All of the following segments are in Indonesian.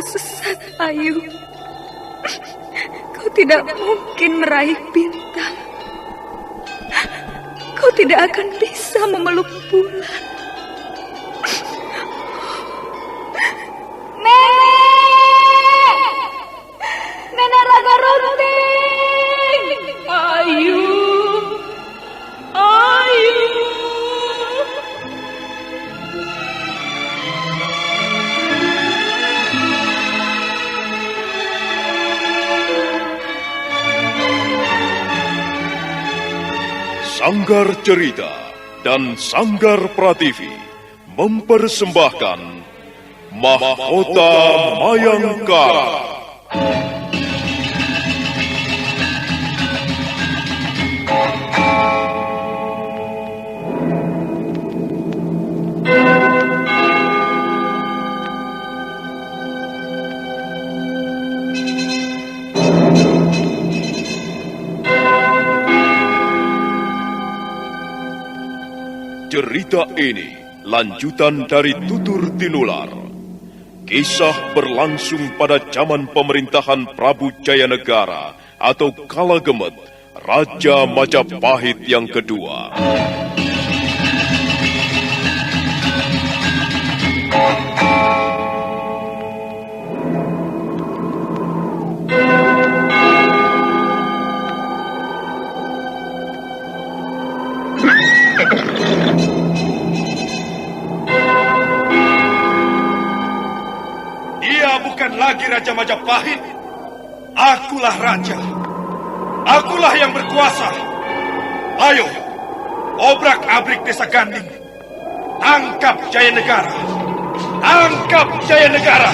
tersesat, Ayu. Kau tidak mungkin meraih bintang. Kau tidak akan bisa memeluk bulan. Nenek Raga Runting! Ayu! Sanggar Cerita dan Sanggar Prativi mempersembahkan Mahkota Mayangkara. Cerita ini lanjutan dari Tutur Tinular. Kisah berlangsung pada zaman pemerintahan Prabu Jayanegara atau Kala Gemet, Raja Majapahit yang kedua. Bukan lagi Raja Majapahit. Akulah raja. Akulah yang berkuasa. Ayo, obrak-abrik desa Ganding. Tangkap Jayanegara. Tangkap Jayanegara.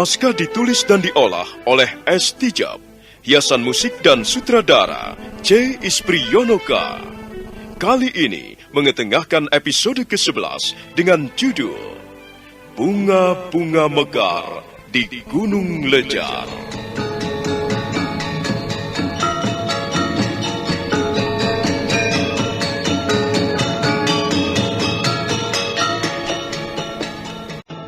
Naskah ditulis dan diolah oleh S. Tijab, hiasan musik dan sutradara C. Isprionoka. Kali ini mengetengahkan episode ke-11 dengan judul Bunga-Bunga Mekar di Gunung Lejar.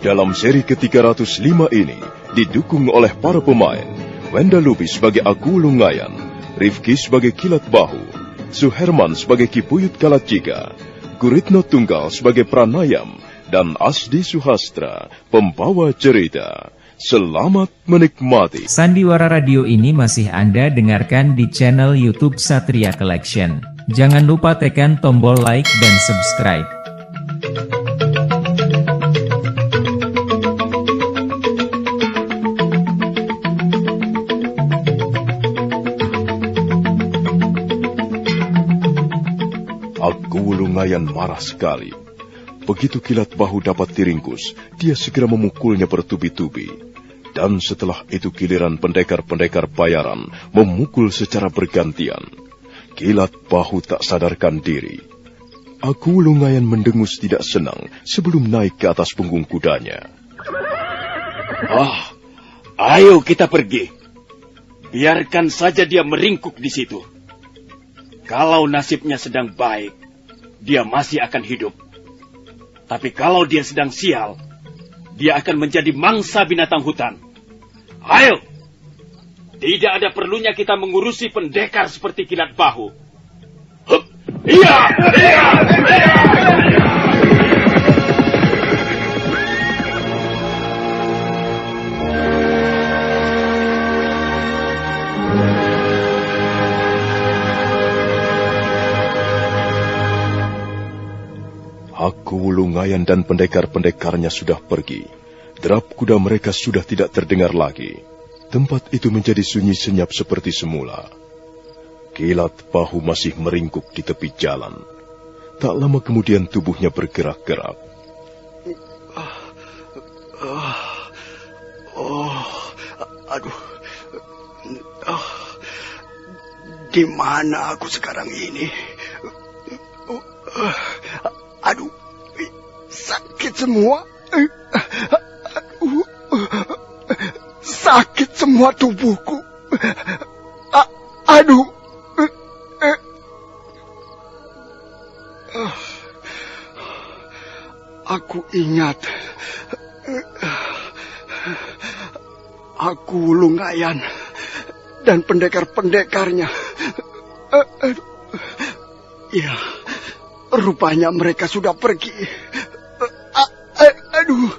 Dalam seri ke-305 ini, didukung oleh para pemain, Wenda Lubis sebagai Aku Lungayan, Rifki sebagai Kilat Bahu, Suherman sebagai Kipuyut Kalacika, Guritno Tunggal sebagai Pranayam, dan Asdi Suhastra, pembawa cerita. Selamat menikmati. Sandiwara Radio ini masih Anda dengarkan di channel YouTube Satria Collection. Jangan lupa tekan tombol like dan subscribe. Lungayan marah sekali. Begitu Kilat Bahu dapat diringkus, dia segera memukulnya bertubi-tubi. Dan setelah itu giliran pendekar-pendekar bayaran memukul secara bergantian. Kilat Bahu tak sadarkan diri. Aku Lungayan mendengus tidak senang sebelum naik ke atas punggung kudanya. Ayo kita pergi. Biarkan saja dia meringkuk di situ. Kalau nasibnya sedang baik, dia masih akan hidup. Tapi kalau dia sedang sial, dia akan menjadi mangsa binatang hutan. Ayo! Tidak ada perlunya kita mengurusi pendekar seperti Kilat Bahu. Iya! Aku Lungayan dan pendekar-pendekarnya sudah pergi. Derap kuda mereka sudah tidak terdengar lagi. Tempat itu menjadi sunyi senyap seperti semula. Kilat Bahu masih meringkuk di tepi jalan. Tak lama kemudian tubuhnya bergerak-gerak. Aduh. Di mana aku sekarang ini? Aduh. Sakit semua. Aduh. Sakit semua tubuhku. Aduh. Aku ingat. Aku Lungayan dan pendekar-pendekarnya. Ya, rupanya mereka sudah pergi. Aduh,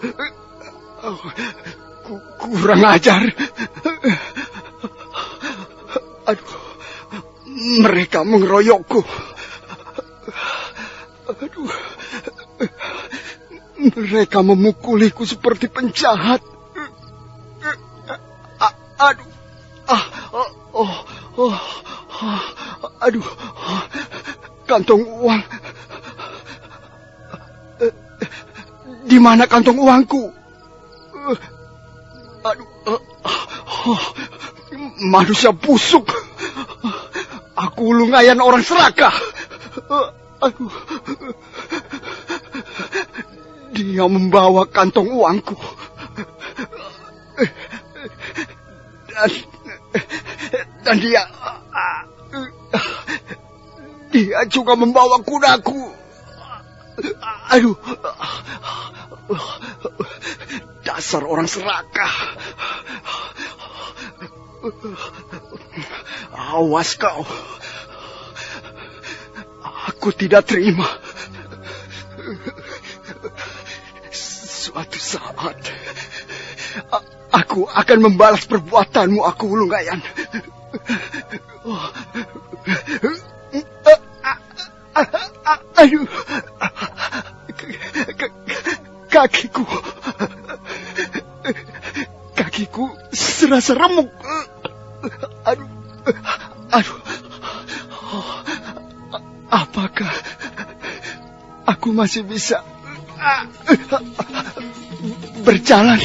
kurang ajar. Aduh, mereka mengeroyokku. Aduh, mereka memukuliku seperti penjahat. Aduh, aduh, kantong uang. Di mana kantong uangku? Aduh, manusia busuk. Aku Lungayan orang serakah. Aduh, dia membawa kantong uangku. Dan dia juga membawa kudaku. Aduh, dasar orang serakah. Awas kau, aku tidak terima. Suatu saat aku akan membalas perbuatanmu, aku Lungayan. Aduh, kakiku serasa remuk. Aduh, apakah aku masih bisa berjalan?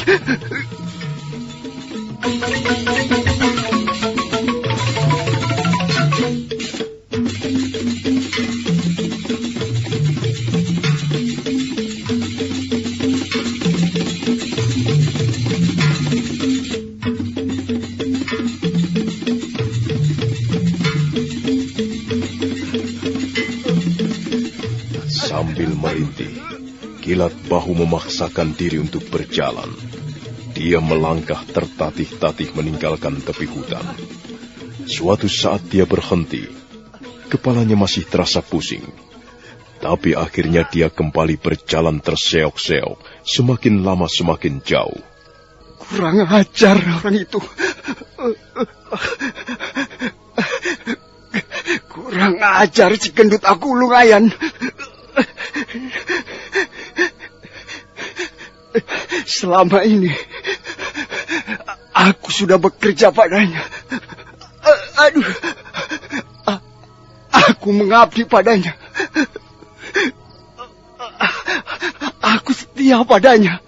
Sambil merintih, Kilat Bahu memaksakan diri untuk berjalan. Dia melangkah tertatih-tatih meninggalkan tepi hutan. Suatu saat dia berhenti. Kepalanya masih terasa pusing. Tapi akhirnya dia kembali berjalan terseok-seok. Semakin lama semakin jauh. Kurang ajar orang itu. Kurang ajar si gendut aku Lungayan. Selama ini aku sudah bekerja padanya. Aduh, aku mengabdi padanya. Aku setia padanya.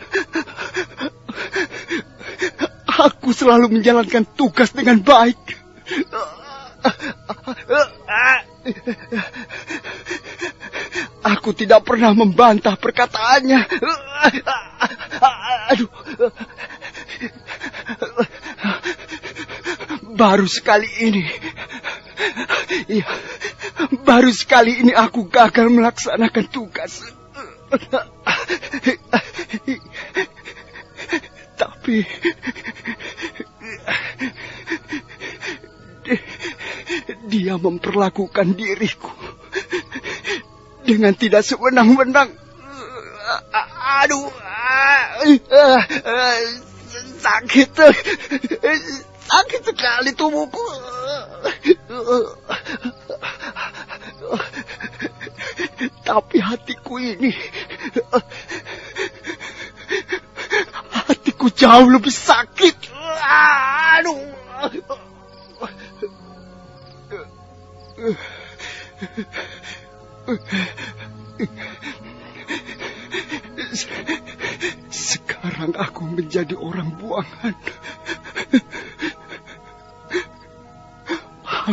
Aku selalu menjalankan tugas dengan baik. Aku tidak pernah membantah perkataannya. Aduh. Baru sekali ini. Iya. Baru sekali ini aku gagal melaksanakan tugas. Tapi dia memperlakukan diriku dengan tidak sewenang-wenang. Aduh, sakit sekali tubuhku. Tapi hatiku jauh lebih sakit. Aduh. Sekarang aku menjadi orang buangan.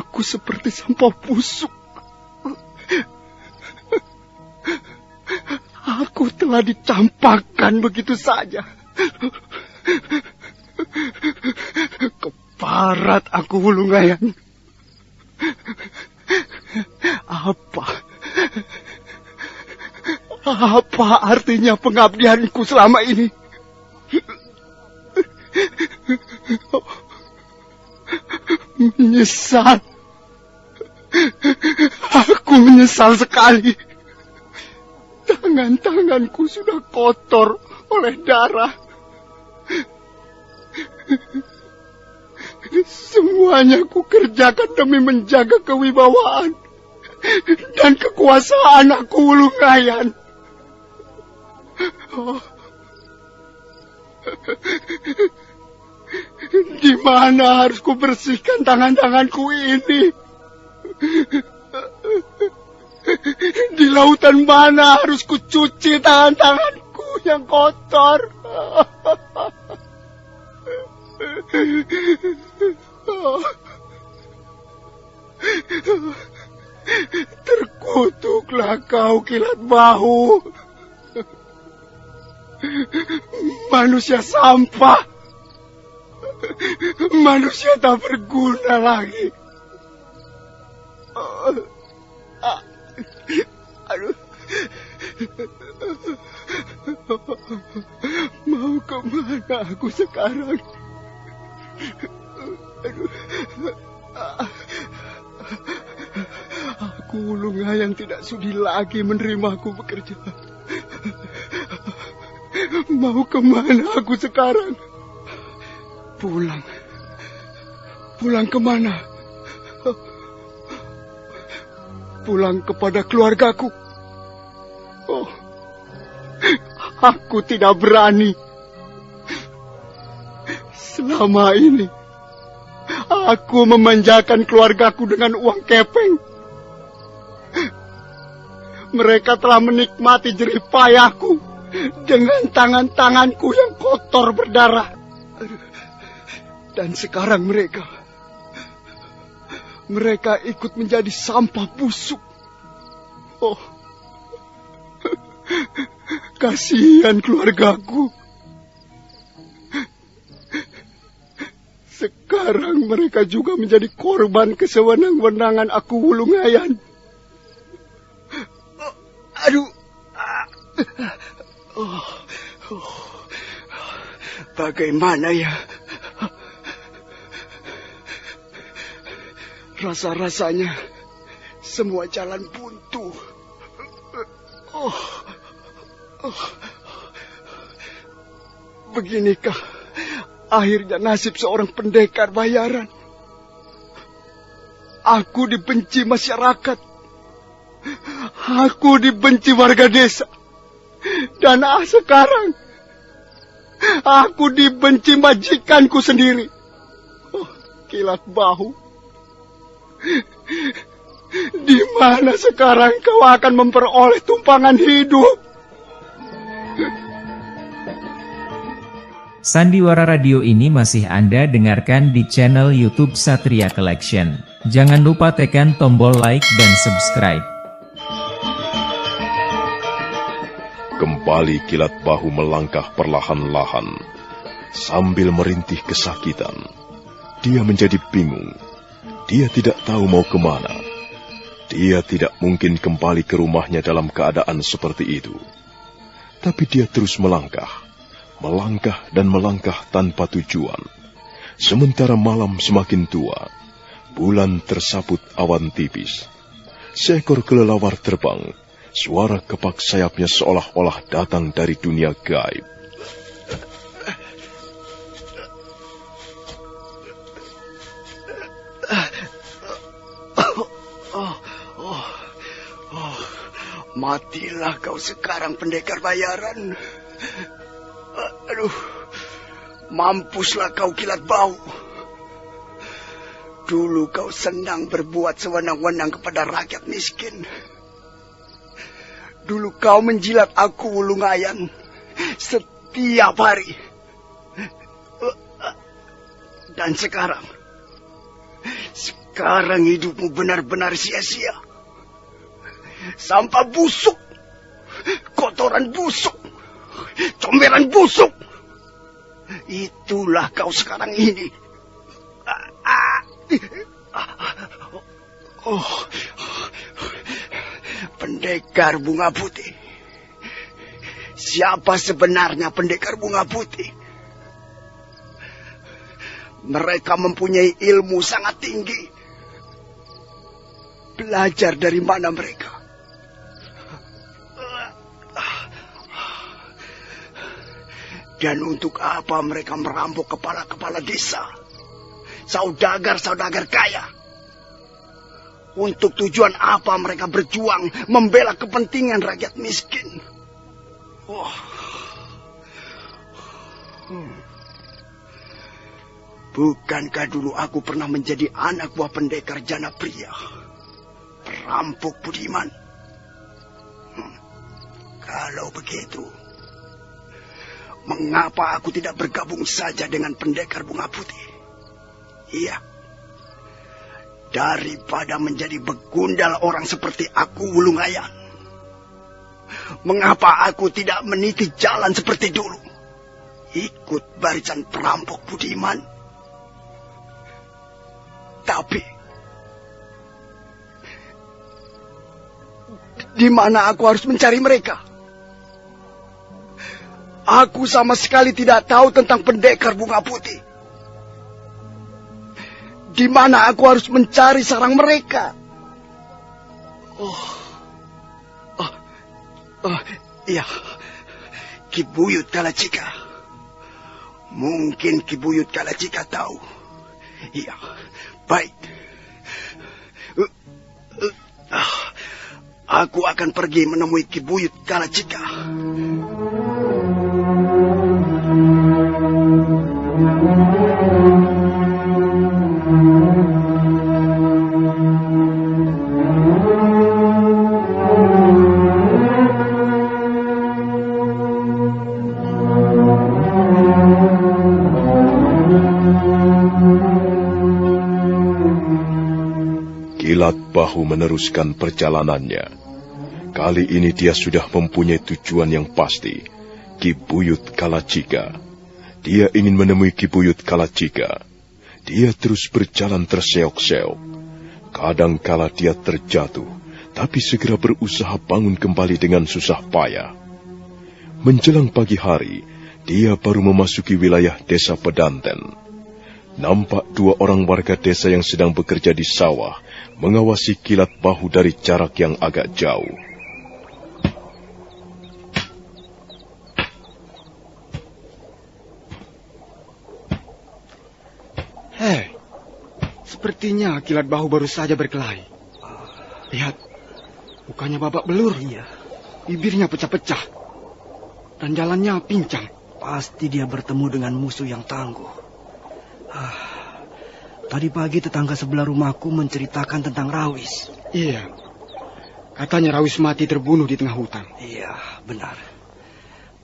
Aku seperti sampah busuk. Aku telah dicampakkan begitu saja. Keparat aku, Wulungayan. Apa artinya pengabdianku selama ini? Menyesal. Aku menyesal sekali. Tangan-tanganku sudah kotor oleh darah. Semuanya ku kerjakan demi menjaga kewibawaan dan kekuasaan aku, Wulungayan. Di mana harus ku bersihkan tangan-tanganku ini? Di lautan mana harus ku cuci tangan-tanganku yang kotor? Terkutuklah kau, Kilat Bahu. Manusia sampah. Manusia tak berguna lagi. Aduh. Mau kemana aku sekarang? Aduh. Aku Wulungayan tidak sudi lagi menerimaku bekerja. Mau kemana aku sekarang? Pulang. Pulang kemana? Pulang kepada keluargaku. Oh, aku tidak berani. Selama ini, aku memanjakan keluargaku dengan uang kepeng. Mereka telah menikmati jerih payahku dengan tangan-tanganku yang kotor berdarah. Dan sekarang mereka ikut menjadi sampah busuk. Oh, kasihan keluargaku. Sekarang mereka juga menjadi korban kesewenang-wenangan aku, Wulungayan. Aduh. Bagaimana ya? Rasa-rasanya semua jalan buntu. Beginikah akhirnya nasib seorang pendekar bayaran? Aku dibenci masyarakat. Aku dibenci warga desa. Dan sekarang aku dibenci majikanku sendiri. Oh, Kilat Bahu. Di mana sekarang kau akan memperoleh tumpangan hidup? Sandiwara radio ini masih Anda dengarkan di channel YouTube Satria Collection. Jangan lupa tekan tombol like dan subscribe. Kembali Kilat Bahu melangkah perlahan-lahan. Sambil merintih kesakitan, dia menjadi bingung. Dia tidak tahu mau kemana. Dia tidak mungkin kembali ke rumahnya dalam keadaan seperti itu. Tapi dia terus melangkah dan melangkah tanpa tujuan. Sementara malam semakin tua, bulan tersaput awan tipis. Seekor kelelawar terbang, suara kepak sayapnya seolah-olah datang dari dunia gaib. Matilah kau sekarang, pendekar bayaran. Aduh, mampuslah kau, Kilat Bahu. Dulu kau senang berbuat sewenang-wenang kepada rakyat miskin. Dulu kau menjilat aku Wulungayan setiap hari. Dan sekarang hidupmu benar-benar sia-sia. Sampah busuk, kotoran busuk, comberan busuk. Itulah kau sekarang ini. Pendekar Bunga Putih. Siapa sebenarnya pendekar Bunga Putih? Mereka mempunyai ilmu sangat tinggi. Belajar dari mana mereka? Dan untuk apa mereka merampok kepala-kepala desa? Saudagar-saudagar kaya. Untuk tujuan apa mereka berjuang membela kepentingan rakyat miskin? Bukankah dulu aku pernah menjadi anak buah pendekar Janapria, perampok budiman? Kalau begitu, mengapa aku tidak bergabung saja dengan pendekar Bunga Putih? Iya, daripada menjadi begundal orang seperti aku Wulungayan. Mengapa aku tidak meniti jalan seperti dulu? Ikut barisan perampok budiman. Tapi, di mana aku harus mencari mereka? Aku sama sekali tidak tahu tentang pendekar Bunga Putih. Di mana aku harus mencari sarang mereka? Iya, Ki Buyut Kalacika. Mungkin Ki Buyut Kalacika tahu. Iya, baik. Aku akan pergi menemui Ki Buyut Kalacika. Kilat Bahu meneruskan perjalanannya. Kali ini dia sudah mempunyai tujuan yang pasti, Ki Buyut Kalacika. Dia ingin menemui Ki Buyut Kalacika. Dia terus berjalan terseok-seok. Kadangkala dia terjatuh, tapi segera berusaha bangun kembali dengan susah payah. Menjelang pagi hari, dia baru memasuki wilayah desa Pedanten. Nampak dua orang warga desa yang sedang bekerja di sawah, mengawasi Kilat Bahu dari jarak yang agak jauh. Hei, sepertinya Kilat Bahu baru saja berkelahi. Lihat, mukanya babak belur. Iya. Bibirnya pecah-pecah. Dan jalannya pincang. Pasti dia bertemu dengan musuh yang tangguh. Tadi pagi tetangga sebelah rumahku menceritakan tentang Rawis. Iya. Katanya Rawis mati terbunuh di tengah hutan. Iya, benar.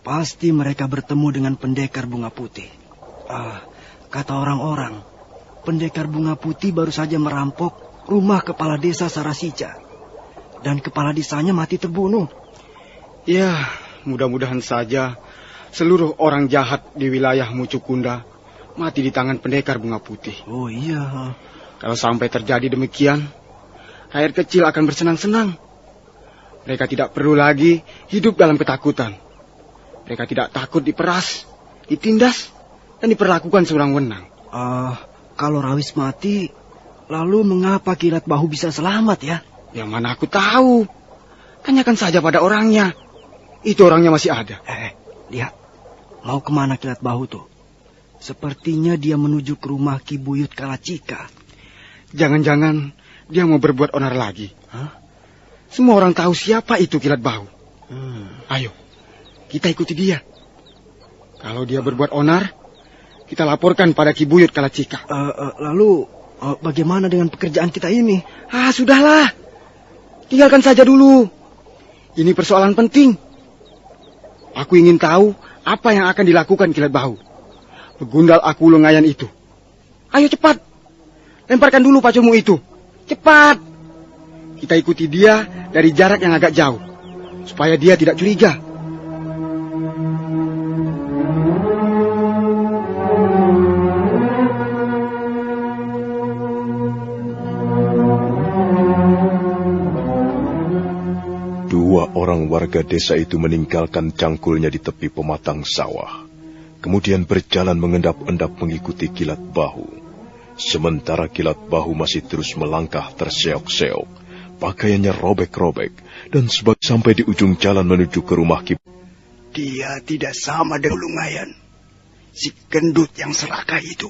Pasti mereka bertemu dengan pendekar Bunga Putih. Kata orang-orang, pendekar Bunga Putih baru saja merampok rumah kepala desa Sarasija. Dan kepala desanya mati terbunuh. Ya, mudah-mudahan saja seluruh orang jahat di wilayah Mucukunda mati di tangan pendekar Bunga Putih. Oh iya. Kalau sampai terjadi demikian, rakyat kecil akan bersenang-senang. Mereka tidak perlu lagi hidup dalam ketakutan. Mereka tidak takut diperas, ditindas, dan diperlakukan sewenang-wenang. Kalau Rawis mati, lalu mengapa Kilat Bahu bisa selamat ya? Yang mana aku tahu. Tanyakan saja pada orangnya. Itu orangnya masih ada. Lihat. Mau kemana Kilat Bahu tuh? Sepertinya dia menuju ke rumah Ki Buyut Kalacika. Jangan-jangan dia mau berbuat onar lagi. Hah? Semua orang tahu siapa itu Kilat Bahu. Ayo, kita ikuti dia. Kalau dia berbuat onar, kita laporkan pada Ki Buyut Kalacika. Lalu bagaimana dengan pekerjaan kita ini? Ah, sudahlah. Tinggalkan saja dulu. Ini persoalan penting. Aku ingin tahu apa yang akan dilakukan Kilat Bahu. Begundal aku lengayan itu. Ayo cepat. Lemparkan dulu paculmu itu. Cepat. Kita ikuti dia dari jarak yang agak jauh. Supaya dia tidak curiga. Dua orang warga desa itu meninggalkan cangkulnya di tepi pematang sawah. Kemudian berjalan mengendap-endap mengikuti Kilat Bahu. Sementara Kilat Bahu masih terus melangkah terseok-seok. Pakaiannya robek-robek. Dan sampai di ujung jalan menuju ke rumah Ki. Dia tidak sama dengan Lungayan, si gendut yang serakah itu.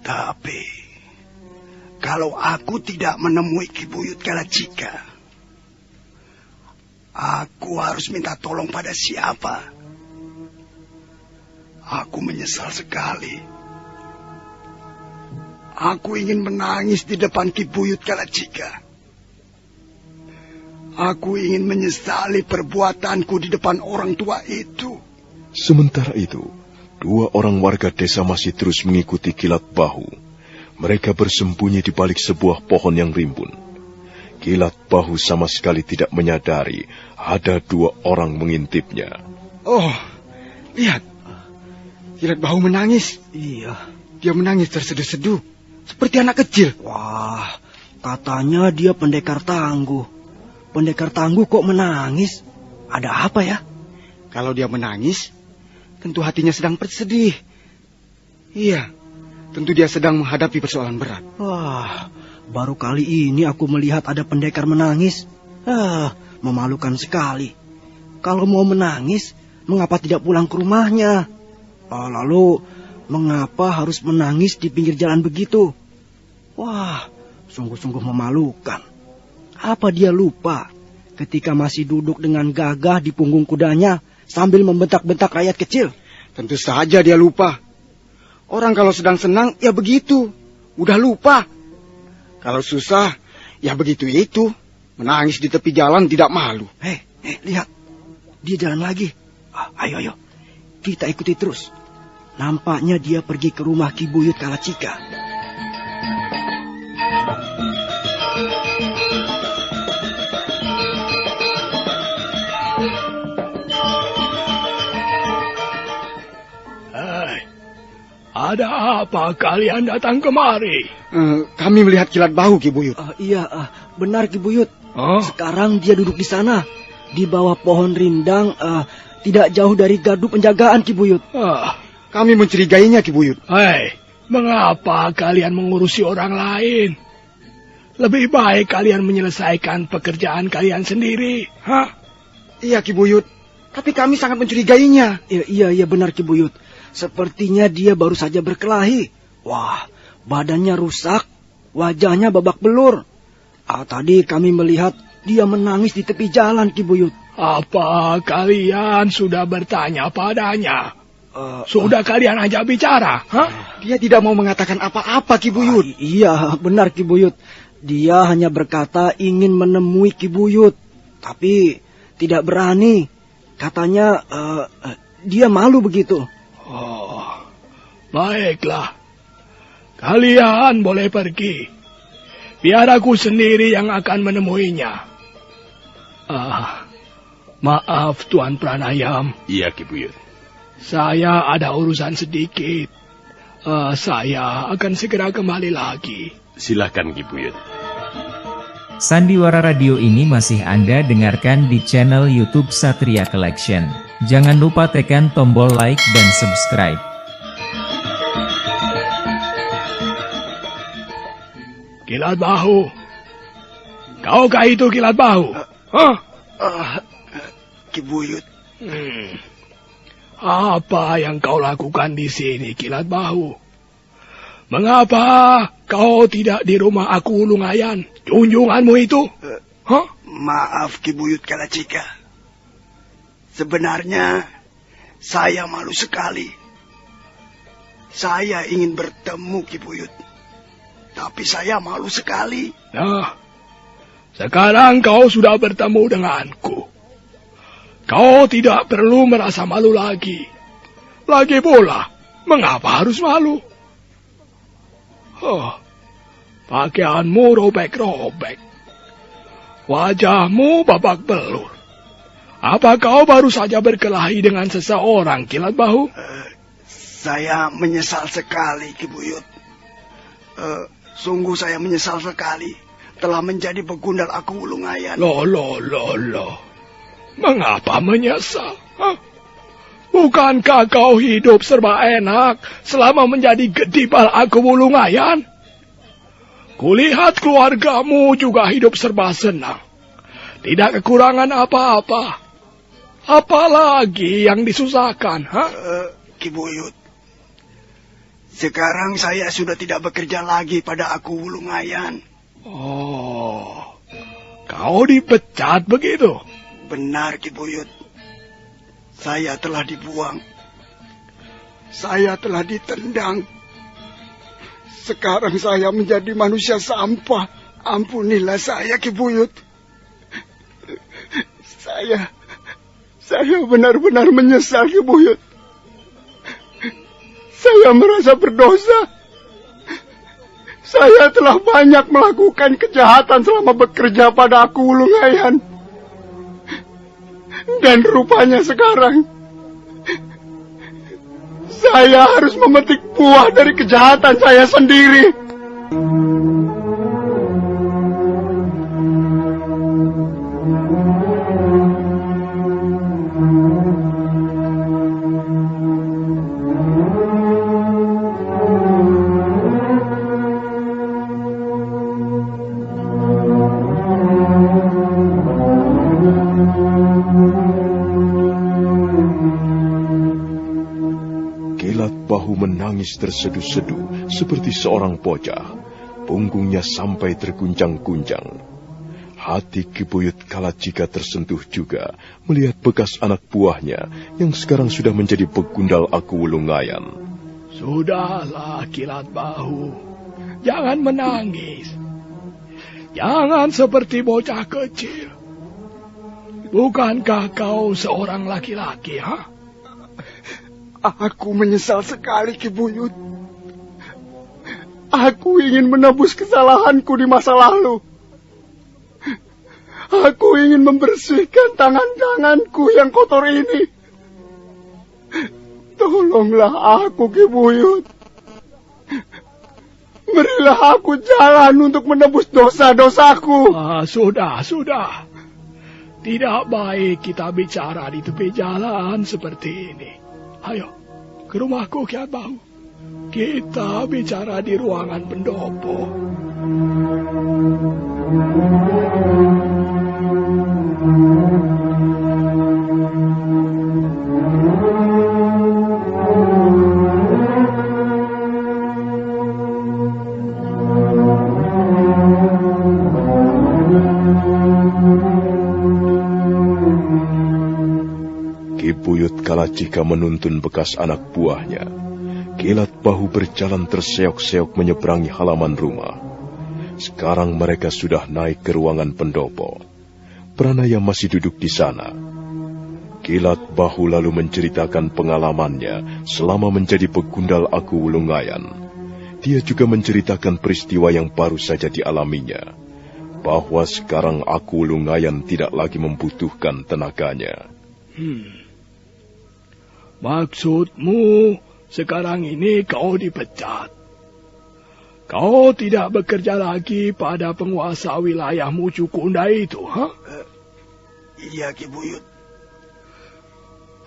Tapi, kalau aku tidak menemui Ki Buyut Kalacika, aku harus minta tolong pada siapa? Aku menyesal sekali. Aku ingin menangis di depan Ki Buyut Kalacika. Aku ingin menyesali perbuatanku di depan orang tua itu. Sementara itu, dua orang warga desa masih terus mengikuti Kilat Bahu. Mereka bersembunyi di balik sebuah pohon yang rimbun. Kilat Bahu sama sekali tidak menyadari ada dua orang mengintipnya. Oh, lihat. Kilat Bahu menangis. Iya. Dia menangis terseduh-seduh. Seperti anak kecil. Wah, katanya dia pendekar tangguh. Pendekar tangguh kok menangis? Ada apa ya? Kalau dia menangis, tentu hatinya sedang bersedih. Iya, tentu dia sedang menghadapi persoalan berat. Wah, baru kali ini aku melihat ada pendekar menangis. Memalukan sekali. Kalau mau menangis, mengapa tidak pulang ke rumahnya? Lalu, mengapa harus menangis di pinggir jalan begitu? Wah, sungguh-sungguh memalukan. Apa dia lupa ketika masih duduk dengan gagah di punggung kudanya sambil membentak-bentak rakyat kecil? Tentu saja dia lupa. Orang kalau sedang senang, ya begitu. Udah lupa. Kalau susah, ya begitu itu. Menangis di tepi jalan tidak malu. Lihat. Dia jalan lagi. Ayo. Kita ikuti terus. Nampaknya dia pergi ke rumah Ki Buyut Kalacika. Ada apa kalian datang kemari? Kami melihat Kilat Bahu, Ki Buyut. Iya, benar Ki Buyut. Oh? Sekarang dia duduk di sana, di bawah pohon rindang, tidak jauh dari gardu penjagaan, Ki Buyut. Kami mencurigainya, Ki Buyut. Mengapa kalian mengurusi orang lain? Lebih baik kalian menyelesaikan pekerjaan kalian sendiri. Iya, Ki Buyut. Tapi kami sangat mencurigainya. Iya, benar Ki Buyut. Sepertinya dia baru saja berkelahi. Wah, badannya rusak, wajahnya babak belur. Tadi kami melihat dia menangis di tepi jalan, Ki Buyut. Apa kalian sudah bertanya padanya? Sudah kalian ajak bicara? Dia tidak mau mengatakan apa-apa, Ki Buyut. Iya, benar Ki Buyut. Dia hanya berkata ingin menemui Ki Buyut. Tapi tidak berani. Katanya dia malu begitu. Baiklah. Kalian boleh pergi. Biar aku sendiri yang akan menemuinya. Maaf Tuan Pranayam. Iya, Ki Buyut. Saya ada urusan sedikit. Saya akan segera kembali lagi. Silakan, Ki Buyut. Sandiwara Radio ini masih Anda dengarkan di channel YouTube Satria Collection. Jangan lupa tekan tombol like dan subscribe. Kilat Bahu. Kaukah itu Kilat Bahu? Ki Buyut. Apa yang kau lakukan di sini, Kilat Bahu? Mengapa kau tidak di rumah aku Lungayan, junjunganmu itu? Maaf Ki Buyut Kalacika. Sebenarnya saya malu sekali. Saya ingin bertemu Ki Buyut. Tapi saya malu sekali. Nah, sekarang kau sudah bertemu denganku. Kau tidak perlu merasa malu lagi. Lagi pula, mengapa harus malu? Pakaianmu robek-robek. Wajahmu babak belur. Apa kau baru saja berkelahi dengan seseorang, Kilat Bahu? Saya menyesal sekali, Ki Buyut. Sungguh saya menyesal sekali telah menjadi begundal Aku Wulungayan. Loh. Mengapa menyesal? Bukankah kau hidup serba enak selama menjadi gedibal Aku Wulungayan? Kulihat keluargamu juga hidup serba senang. Tidak kekurangan apa-apa. Apalagi yang disusahkan, Ki Buyut, sekarang saya sudah tidak bekerja lagi pada Aku Wulungayan. Oh, kau dipecat begitu? Benar, Ki Buyut. Saya telah dibuang. Saya telah ditendang. Sekarang saya menjadi manusia sampah. Ampunilah saya, Ki Buyut. Saya benar-benar menyesal, Ki Buyut. Saya merasa berdosa. Saya telah banyak melakukan kejahatan selama bekerja pada Aku Wulungayan. Dan rupanya sekarang saya harus memetik buah dari kejahatan saya sendiri. Menangis terseduh-seduh seperti seorang bocah. Punggungnya sampai terguncang-guncang. Hati Ki Buyut Kalacika tersentuh juga melihat bekas anak buahnya yang sekarang sudah menjadi begundal Aku Wulungayan. Sudahlah, Kilat Bahu. Jangan menangis. Jangan seperti bocah kecil. Bukankah kau seorang laki-laki, Aku menyesal sekali, Ki Buyut. Aku ingin menebus kesalahanku di masa lalu. Aku ingin membersihkan tangan-tanganku yang kotor ini. Tolonglah aku, Ki Buyut. Berilah aku jalan untuk menebus dosa-dosaku. Sudah. Tidak baik kita bicara di tepi jalan seperti ini. Ayo, ke rumahku, Kilat Bahu. Kita bicara di ruangan pendopo. Ki Buyut Kalacika menuntun bekas anak buahnya. Kilat Bahu berjalan terseok-seok menyeberangi halaman rumah. Sekarang mereka sudah naik ke ruangan pendopo. Pranaya masih duduk di sana. Kilat Bahu lalu menceritakan pengalamannya selama menjadi begundal Aku Wulungayan. Dia juga menceritakan peristiwa yang baru saja dialaminya, bahwa sekarang Aku Wulungayan tidak lagi membutuhkan tenaganya. Maksudmu, sekarang ini kau dipecat. Kau tidak bekerja lagi pada penguasa wilayah Mucukunda itu, Iya, Ki Buyut.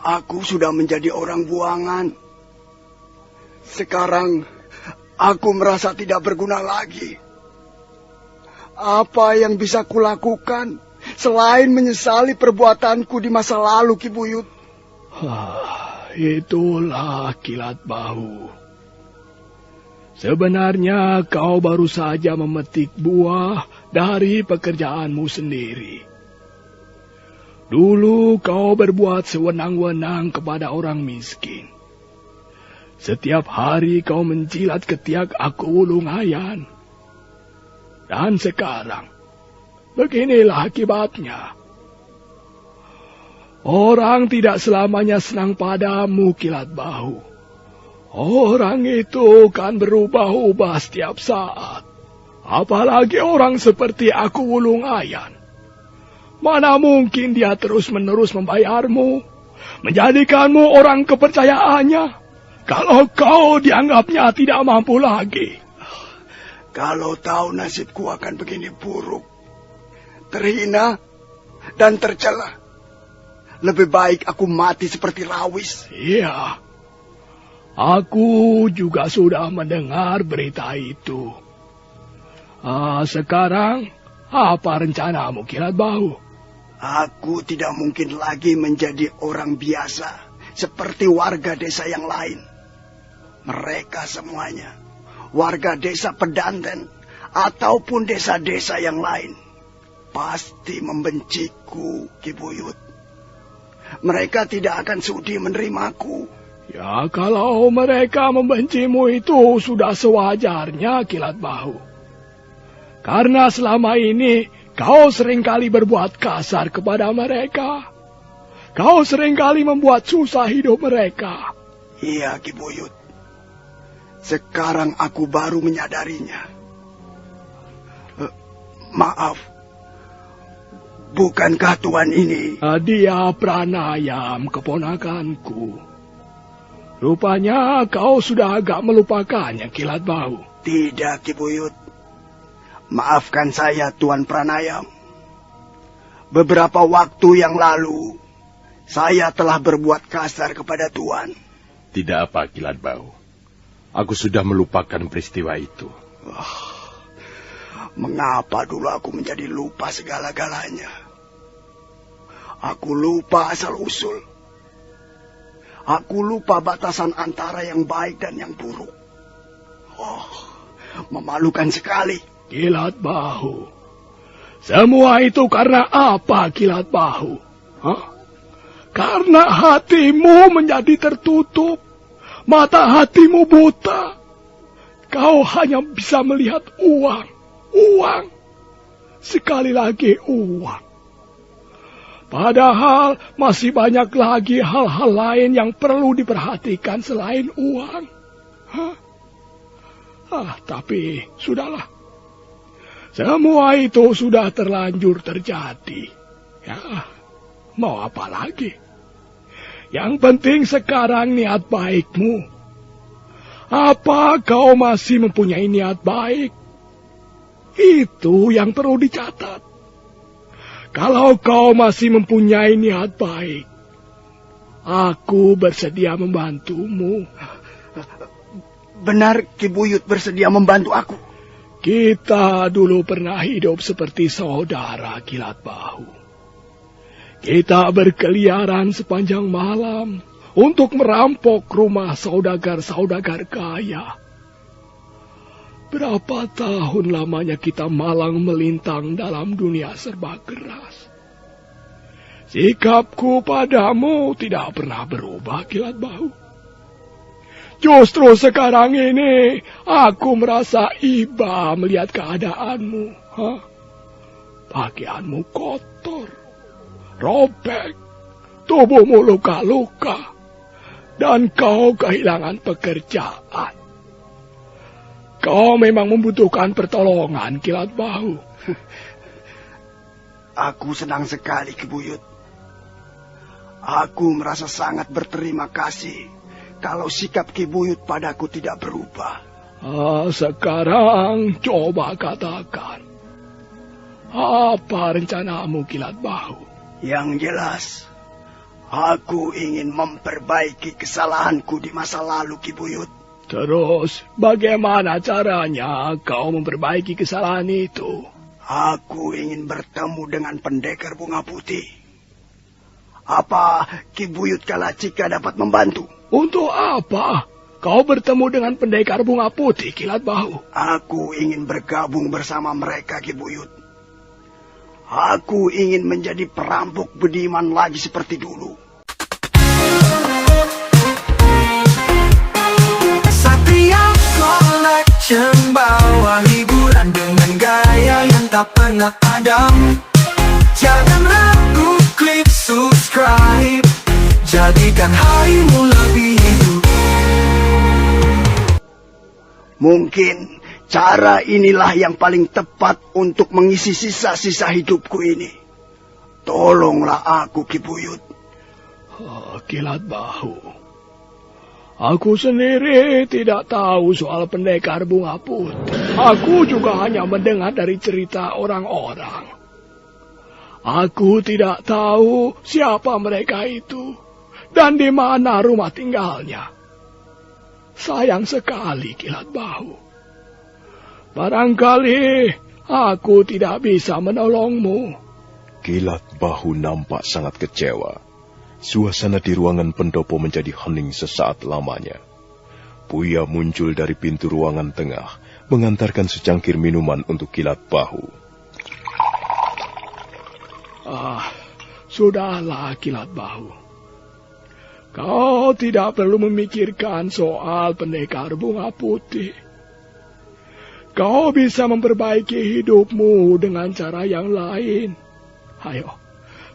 Aku sudah menjadi orang buangan. Sekarang, aku merasa tidak berguna lagi. Apa yang bisa kulakukan selain menyesali perbuatanku di masa lalu, Ki Buyut? Itulah, Kilat Bahu. Sebenarnya kau baru saja memetik buah dari pekerjaanmu sendiri. Dulu kau berbuat sewenang-wenang kepada orang miskin. Setiap hari kau menjilat ketiak Aku Wulungayan. Dan sekarang, beginilah akibatnya. Orang tidak selamanya senang padamu, Kilat Bahu. Orang itu kan berubah-ubah setiap saat. Apalagi orang seperti aku Wulungayan. Mana mungkin dia terus-menerus membayarmu, menjadikanmu orang kepercayaannya, kalau kau dianggapnya tidak mampu lagi. Kalau tahu nasibku akan begini buruk, terhina dan tercela, lebih baik aku mati seperti Rawis. Iya, aku juga sudah mendengar berita itu. Sekarang, apa rencanamu, Kilat Bahu? Aku tidak mungkin lagi menjadi orang biasa seperti warga desa yang lain. Mereka semuanya, warga desa Pedanten ataupun desa-desa yang lain, pasti membenciku, Ki Buyut. Mereka tidak akan sudi menerimaku. Ya, kalau mereka membencimu itu sudah sewajarnya, Kilat Bahu. Karena selama ini kau seringkali berbuat kasar kepada mereka. Kau seringkali membuat susah hidup mereka. Iya, Ki Buyut. Sekarang aku baru menyadarinya. Maaf. Bukankah Tuan ini? Dia Pranayam, keponakanku. Rupanya kau sudah agak melupakannya, Kilat Bahu. Tidak, Ki Buyut. Maafkan saya, Tuan Pranayam. Beberapa waktu yang lalu, saya telah berbuat kasar kepada Tuan. Tidak apa, Kilat Bahu. Aku sudah melupakan peristiwa itu. Mengapa dulu aku menjadi lupa segala-galanya? Aku lupa asal-usul. Aku lupa batasan antara yang baik dan yang buruk. Memalukan sekali. Kilat Bahu. Semua itu karena apa, Kilat Bahu? Karena hatimu menjadi tertutup. Mata hatimu buta. Kau hanya bisa melihat uang. Uang. Sekali lagi uang. Padahal masih banyak lagi hal-hal lain yang perlu diperhatikan selain uang. Tapi sudahlah. Semua itu sudah terlanjur terjadi. Ya, mau apa lagi? Yang penting sekarang niat baikmu. Apa kau masih mempunyai niat baik? Itu yang perlu dicatat. Kalau kau masih mempunyai niat baik, aku bersedia membantumu. Benar Ki Buyut bersedia membantu aku? Kita dulu pernah hidup seperti saudara, Kilat Bahu. Kita berkeliaran sepanjang malam untuk merampok rumah saudagar-saudagar kaya. Berapa tahun lamanya kita malang melintang dalam dunia serba keras. Sikapku padamu tidak pernah berubah, Kilat Bahu. Justru sekarang ini aku merasa iba melihat keadaanmu. Pakaianmu kotor, robek, tubuhmu luka-luka, dan kau kehilangan pekerjaan. Kau memang membutuhkan pertolongan, Kilat Bahu. Aku senang sekali, Ki Buyut. Aku merasa sangat berterima kasih kalau sikap Ki Buyut padaku tidak berubah. Sekarang coba katakan. Apa rencanamu, Kilat Bahu? Yang jelas, aku ingin memperbaiki kesalahanku di masa lalu, Ki Buyut. Terus, bagaimana caranya kau memperbaiki kesalahan itu? Aku ingin bertemu dengan pendekar bunga putih. Apa Ki Buyut Kalacika dapat membantu? Untuk apa kau bertemu dengan pendekar bunga putih, Kilat Bahu? Aku ingin bergabung bersama mereka, Ki Buyut. Aku ingin menjadi perampok budiman lagi seperti dulu. Satria Collection bawa hiburan dengan gaya tak pernah padam. Jangan ragu, klik subscribe, jadikan harimu lebih hidup. Mungkin cara inilah yang paling tepat untuk mengisi sisa-sisa hidupku ini. Tolonglah aku, Ki Buyut. Kilat Bahu. Aku sendiri tidak tahu soal pendekar bunga putih. Aku juga hanya mendengar dari cerita orang-orang. Aku tidak tahu siapa mereka itu dan di mana rumah tinggalnya. Sayang sekali, Kilat Bahu. Barangkali aku tidak bisa menolongmu. Kilat Bahu nampak sangat kecewa. Suasana di ruangan pendopo menjadi hening sesaat lamanya. Buya muncul dari pintu ruangan tengah, mengantarkan secangkir minuman untuk Kilat Bahu. Sudahlah, Kilat Bahu. Kau tidak perlu memikirkan soal pendekar bunga putih. Kau bisa memperbaiki hidupmu dengan cara yang lain. Ayo,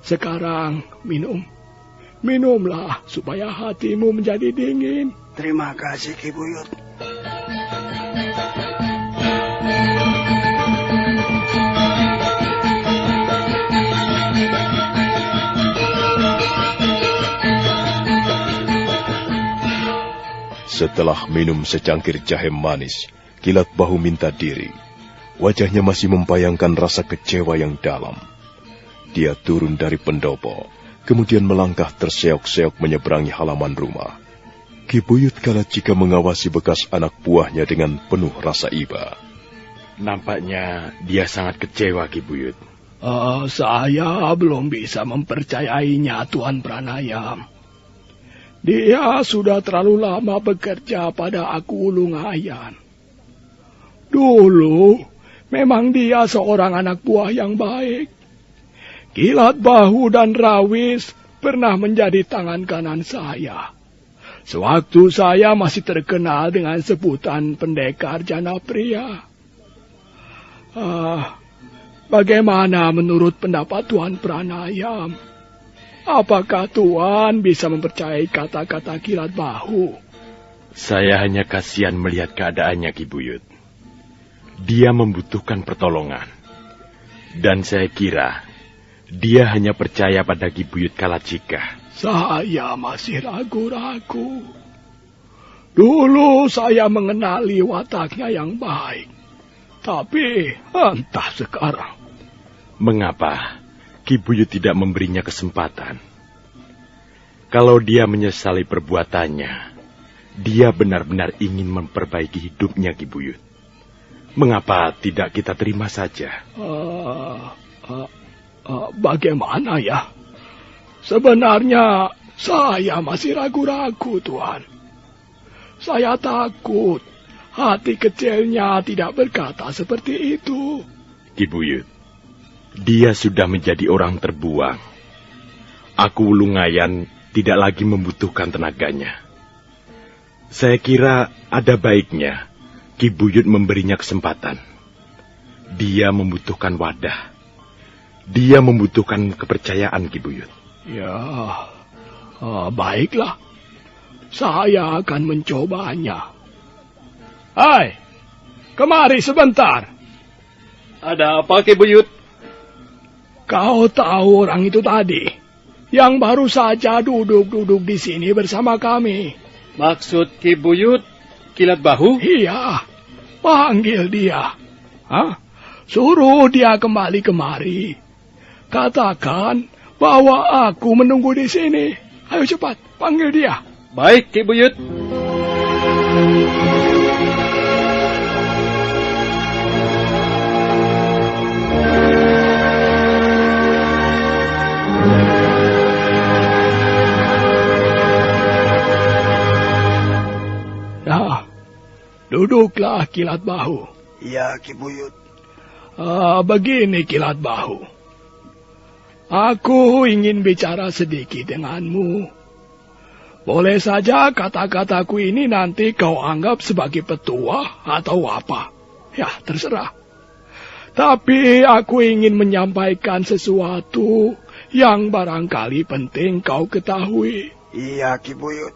sekarang minum. Minumlah supaya hatimu menjadi dingin. Terima kasih, Ki Buyut. Setelah minum secangkir jahe manis, Kilat Bahu minta diri. Wajahnya masih membayangkan rasa kecewa yang dalam. Dia turun dari pendopo, kemudian melangkah terseok-seok menyeberangi halaman rumah. Ki Buyut Kalacika mengawasi bekas anak buahnya dengan penuh rasa iba. Nampaknya dia sangat kecewa, Ki Buyut. Saya belum bisa mempercayainya, Tuan Pranayam. Dia sudah terlalu lama bekerja pada Aku Ulungayan. Dulu, memang dia seorang anak buah yang baik. Kilat Bahu dan Rawis pernah menjadi tangan kanan saya. Sewaktu saya masih terkenal dengan sebutan pendekar Janapria. Bagaimana menurut pendapat Tuan Pranayam? Apakah Tuan bisa mempercayai kata-kata Kilat Bahu? Saya hanya kasihan melihat keadaannya, Ki Buyut. Dia membutuhkan pertolongan. Dan saya kira dia hanya percaya pada Ki Buyut Kalacika. Saya masih ragu-ragu. Dulu saya mengenali wataknya yang baik. Tapi entah sekarang. Mengapa Ki Buyut tidak memberinya kesempatan? Kalau dia menyesali perbuatannya, dia benar-benar ingin memperbaiki hidupnya, Ki Buyut. Mengapa tidak kita terima saja? Bagaimana ya? Sebenarnya saya masih ragu-ragu, Tuan. Saya takut hati kecilnya tidak berkata seperti itu. Ki Buyut, dia sudah menjadi orang terbuang. Aku Ulungayan tidak lagi membutuhkan tenaganya. Saya kira ada baiknya Ki Buyut memberinya kesempatan. Dia membutuhkan wadah. Dia membutuhkan kepercayaan, Ki Buyut. Ya, baiklah. Saya akan mencobanya. Hai, kemari sebentar. Ada apa, Ki Buyut? Kau tahu orang itu tadi, yang baru saja duduk-duduk di sini bersama kami. Maksud Ki Buyut, Kilat Bahu? Iya, panggil dia. Suruh dia kembali kemari. Katakan bahwa aku menunggu di sini. Ayo cepat, panggil dia. Baik, Ki Buyut. Nah, duduklah Kilat Bahu. Iya, Ki Buyut. Begini Kilat Bahu. Aku ingin bicara sedikit denganmu. Boleh saja kata-kataku ini nanti kau anggap sebagai petua atau apa. Ya, terserah. Tapi aku ingin menyampaikan sesuatu yang barangkali penting kau ketahui. Iya, Ki Buyut.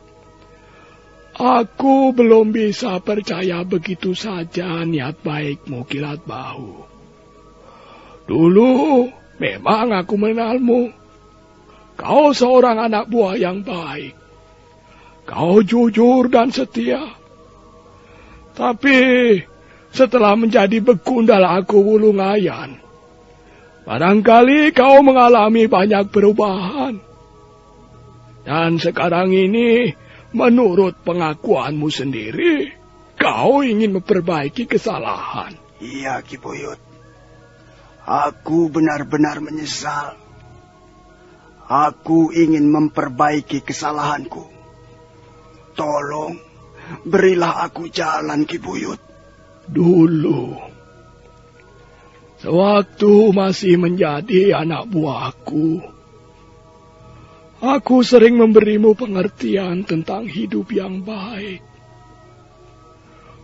Aku belum bisa percaya begitu saja niat baikmu, Kilat Bahu. Dulu memang aku mengenalmu. Kau seorang anak buah yang baik. Kau jujur dan setia. Tapi setelah menjadi begundal aku Wulungayan, barangkali kau mengalami banyak perubahan. Dan sekarang ini, menurut pengakuanmu sendiri, kau ingin memperbaiki kesalahan. Iya, Ki Buyut. Aku benar-benar menyesal. Aku ingin memperbaiki kesalahanku. Tolong, berilah aku jalan, Ki Buyut. Dulu, sewaktu masih menjadi anak buahku, aku sering memberimu pengertian tentang hidup yang baik.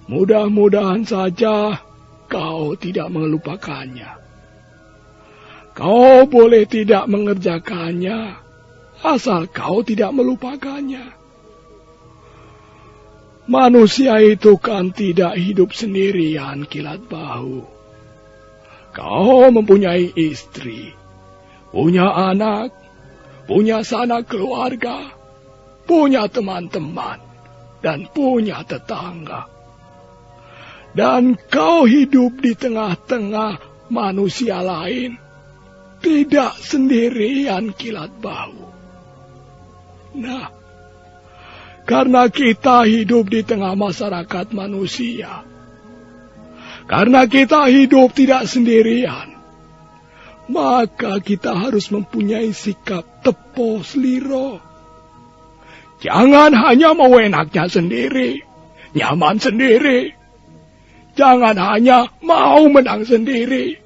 Mudah-mudahan saja kau tidak melupakannya. Kau boleh tidak mengerjakannya, asal kau tidak melupakannya. Manusia itu kan tidak hidup sendirian, Kilat Bahu. Kau mempunyai istri, punya anak, punya sanak keluarga, punya teman-teman, dan punya tetangga. Dan kau hidup di tengah-tengah manusia lain, tidak sendirian, Kilat Bahu. Nah, karena kita hidup di tengah masyarakat manusia, karena kita hidup tidak sendirian, maka kita harus mempunyai sikap tepo seliro. Jangan hanya mau enaknya sendiri, nyaman sendiri. Jangan hanya mau menang sendiri.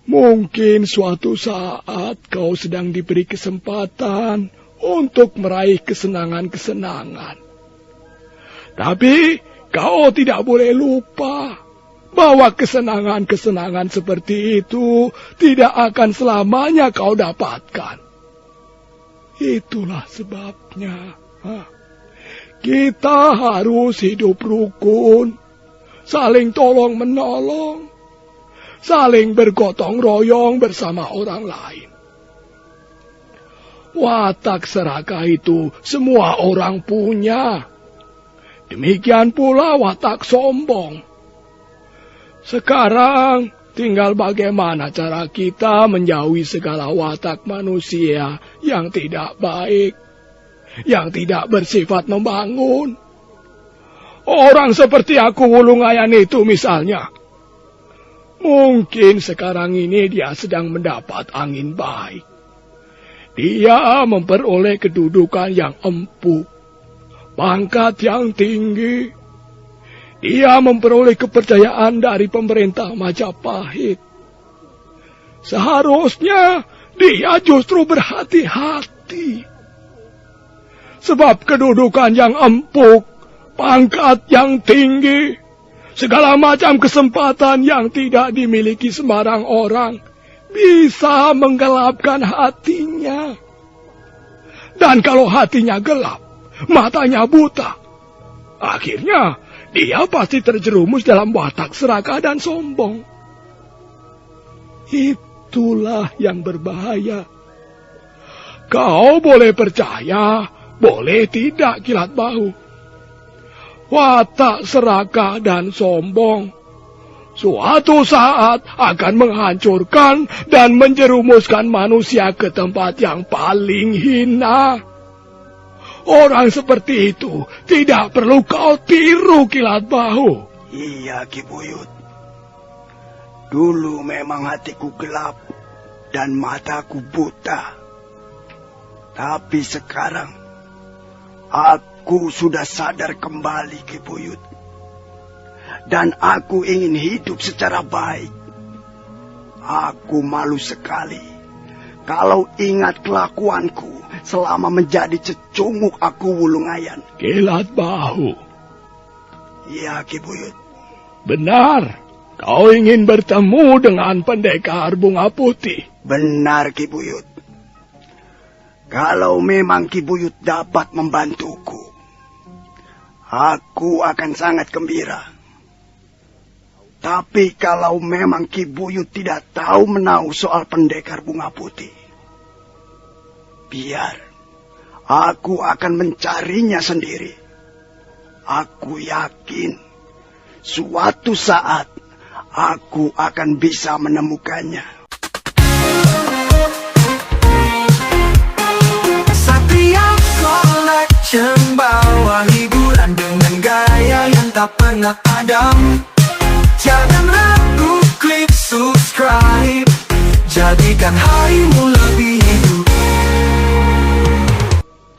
Mungkin suatu saat kau sedang diberi kesempatan untuk meraih kesenangan-kesenangan. Tapi kau tidak boleh lupa bahwa kesenangan-kesenangan seperti itu tidak akan selamanya kau dapatkan. Itulah sebabnya kita harus hidup rukun, saling tolong-menolong, saling bergotong royong bersama orang lain. Watak serakah itu semua orang punya. Demikian pula watak sombong. Sekarang tinggal bagaimana cara kita menjauhi segala watak manusia yang tidak baik, yang tidak bersifat membangun. Orang seperti aku Wulungayan itu misalnya. Mungkin sekarang ini dia sedang mendapat angin baik. Dia memperoleh kedudukan yang empuk, pangkat yang tinggi. Dia memperoleh kepercayaan dari pemerintah Majapahit. Seharusnya dia justru berhati-hati. Sebab kedudukan yang empuk, pangkat yang tinggi, segala macam kesempatan yang tidak dimiliki sembarang orang, bisa menggelapkan hatinya. Dan kalau hatinya gelap, matanya buta, akhirnya dia pasti terjerumus dalam watak serakah dan sombong. Itulah yang berbahaya. Kau boleh percaya, boleh tidak, Kilat Bahu. Watak serakah dan sombong suatu saat akan menghancurkan dan menjerumuskan manusia ke tempat yang paling hina. Orang seperti itu tidak perlu kau tiru, Kilat Bahu. Iya, Ki Buyut. Dulu memang hatiku gelap dan mataku buta. Tapi sekarang aku sudah sadar kembali, Ki Buyut. Dan aku ingin hidup secara baik. Aku malu sekali kalau ingat kelakuanku selama menjadi cecunguk aku Wulungayan. Kilat Bahu. Iya, Ki Buyut. Benar. Kau ingin bertemu dengan pendekar bunga putih? Benar, Ki Buyut. Kalau memang Ki Buyut dapat membantuku, aku akan sangat gembira. Tapi kalau memang Ki Buyut tidak tahu menahu soal pendekar bunga putih, biar aku akan mencarinya sendiri. Aku yakin suatu saat aku akan bisa menemukannya. Satria Collection bawa hiburan dengan gaya yang tak pernah padam. Jangan ragu, klik subscribe, jadikan harimu lebih hidup.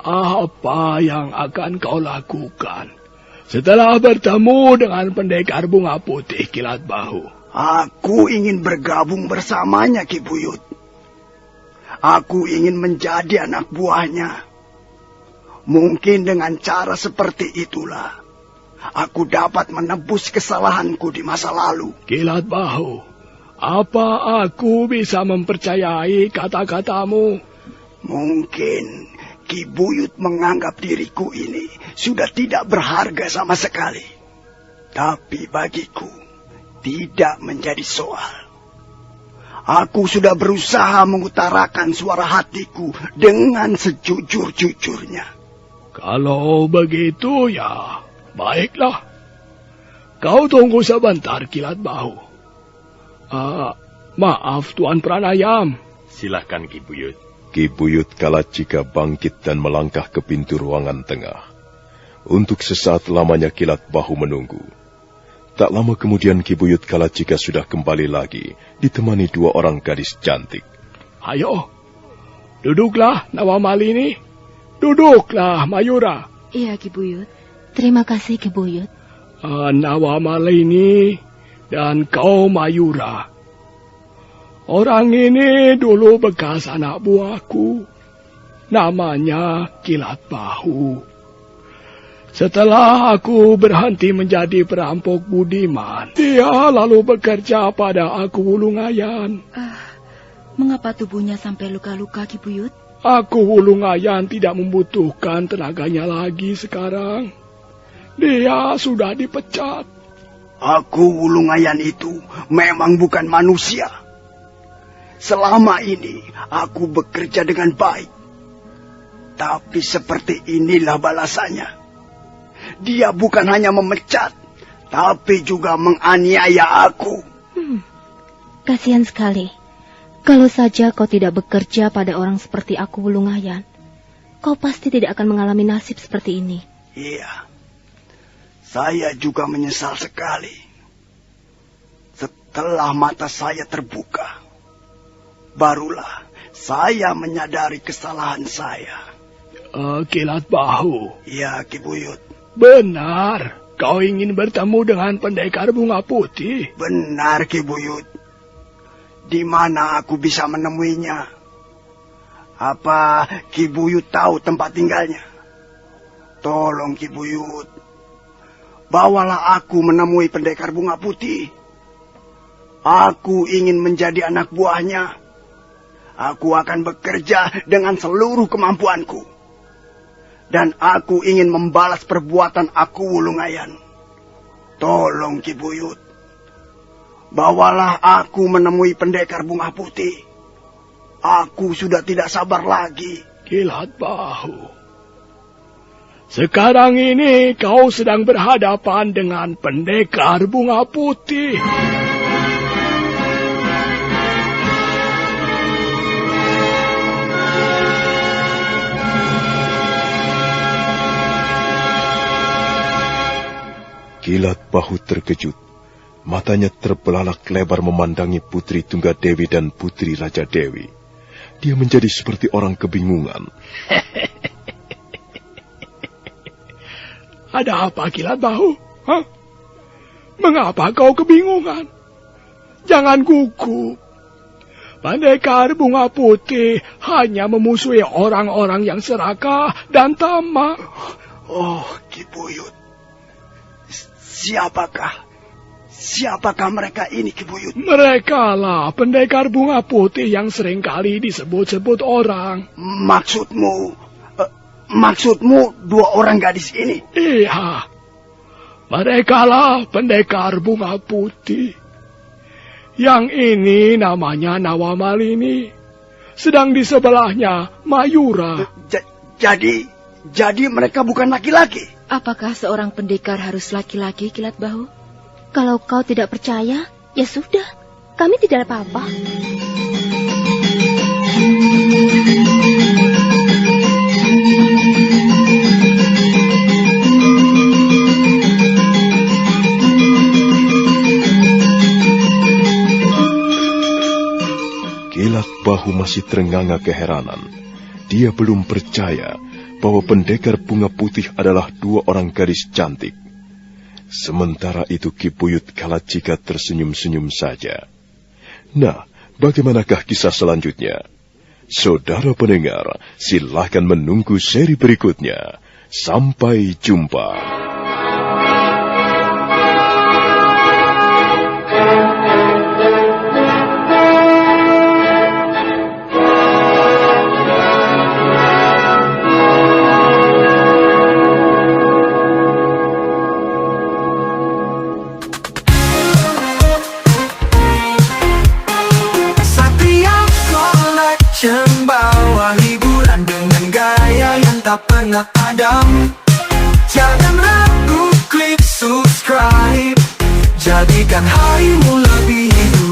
Apa yang akan kau lakukan setelah bertemu dengan pendekar bunga putih Kilat Bahu? Aku ingin bergabung bersamanya, Ki Buyut. Aku ingin menjadi anak buahnya. Mungkin dengan cara seperti itulah aku dapat menebus kesalahanku di masa lalu. Kilat Bahu, apa aku bisa mempercayai kata-katamu? Mungkin Ki Buyut menganggap diriku ini sudah tidak berharga sama sekali. Tapi bagiku, tidak menjadi soal. Aku sudah berusaha mengutarakan suara hatiku dengan sejujur-jujurnya. Kalau begitu ya, baiklah. Kau tunggu sebentar, Kilat Bahu. Maaf, Tuan Pranayam. Silahkan, Ki Buyut. Ki Buyut Kalacika bangkit dan melangkah ke pintu ruangan tengah. Untuk sesaat lamanya Kilat Bahu menunggu. Tak lama kemudian Ki Buyut Kalacika sudah kembali lagi, ditemani dua orang gadis cantik. Ayo, duduklah Nawamalini. Duduklah Mayura. Iya, Ki Buyut. Terima kasih, Ki Buyut. Nawamalini dan kau Mayura. Orang ini dulu bekas anak buahku. Namanya Kilat Bahu. Setelah aku berhenti menjadi perampok budiman, dia lalu bekerja pada Aku Wulungayan. Mengapa tubuhnya sampai luka-luka, Ki Buyut? Aku Wulungayan tidak membutuhkan tenaganya lagi sekarang. Dia sudah dipecat. Aku Wulungayan itu memang bukan manusia. Selama ini aku bekerja dengan baik. Tapi seperti inilah balasannya. Dia bukan hanya memecat, tapi juga menganiaya aku. Kasihan sekali. Kalau saja kau tidak bekerja pada orang seperti Aku Wulungayan, kau pasti tidak akan mengalami nasib seperti ini. Iya, saya juga menyesal sekali. Setelah mata saya terbuka, barulah saya menyadari kesalahan saya. Kilat Bahu. Iya, Ki Buyut. Benar, kau ingin bertemu dengan pendekar bunga putih. Benar, Ki Buyut. Di mana aku bisa menemuinya? Apa Ki Buyut tahu tempat tinggalnya? Tolong Ki Buyut, bawalah aku menemui pendekar bunga putih. Aku ingin menjadi anak buahnya. Aku akan bekerja dengan seluruh kemampuanku. Dan aku ingin membalas perbuatan Aku Wulungayan. Tolong Ki Buyut, bawalah aku menemui pendekar bunga putih. Aku sudah tidak sabar lagi. Kilat Bahu, sekarang ini kau sedang berhadapan dengan pendekar bunga putih. Kilat Bahu terkejut. Matanya terbelalak lebar memandangi Putri Tunggadewi dan Putri Raja Dewi. Dia menjadi seperti orang kebingungan. Ada apa, Kilat Bahu? Hah? Mengapa kau kebingungan? Jangan gugup. Pendekar bunga putih hanya memusuhi orang-orang yang serakah dan tamak. Oh, Ki Buyut. Siapakah Siapakah mereka ini, Ki Buyut? Mereka lah pendekar bunga putih yang seringkali disebut-sebut orang. Maksudmu 2 orang gadis ini? Iya, mereka lah pendekar bunga putih. Yang ini namanya Nawamalini, sedang di sebelahnya Mayura. Jadi mereka bukan laki-laki? Apakah seorang pendekar harus laki-laki, Kilat Bahu? Kalau kau tidak percaya, ya sudah. Kami tidak apa-apa. Kilat Bahu masih terenganga keheranan. Dia belum percaya bahwa pendekar bunga putih adalah 2 orang gadis cantik. Sementara itu Ki Buyut Kalacika tersenyum-senyum saja. Nah, bagaimanakah kisah selanjutnya? Saudara pendengar, silahkan menunggu seri berikutnya. Sampai jumpa. Bawa hiburan dengan gaya yang tak pernah padam. Jangan ragu, klik subscribe, jadikan harimu lebih hidup.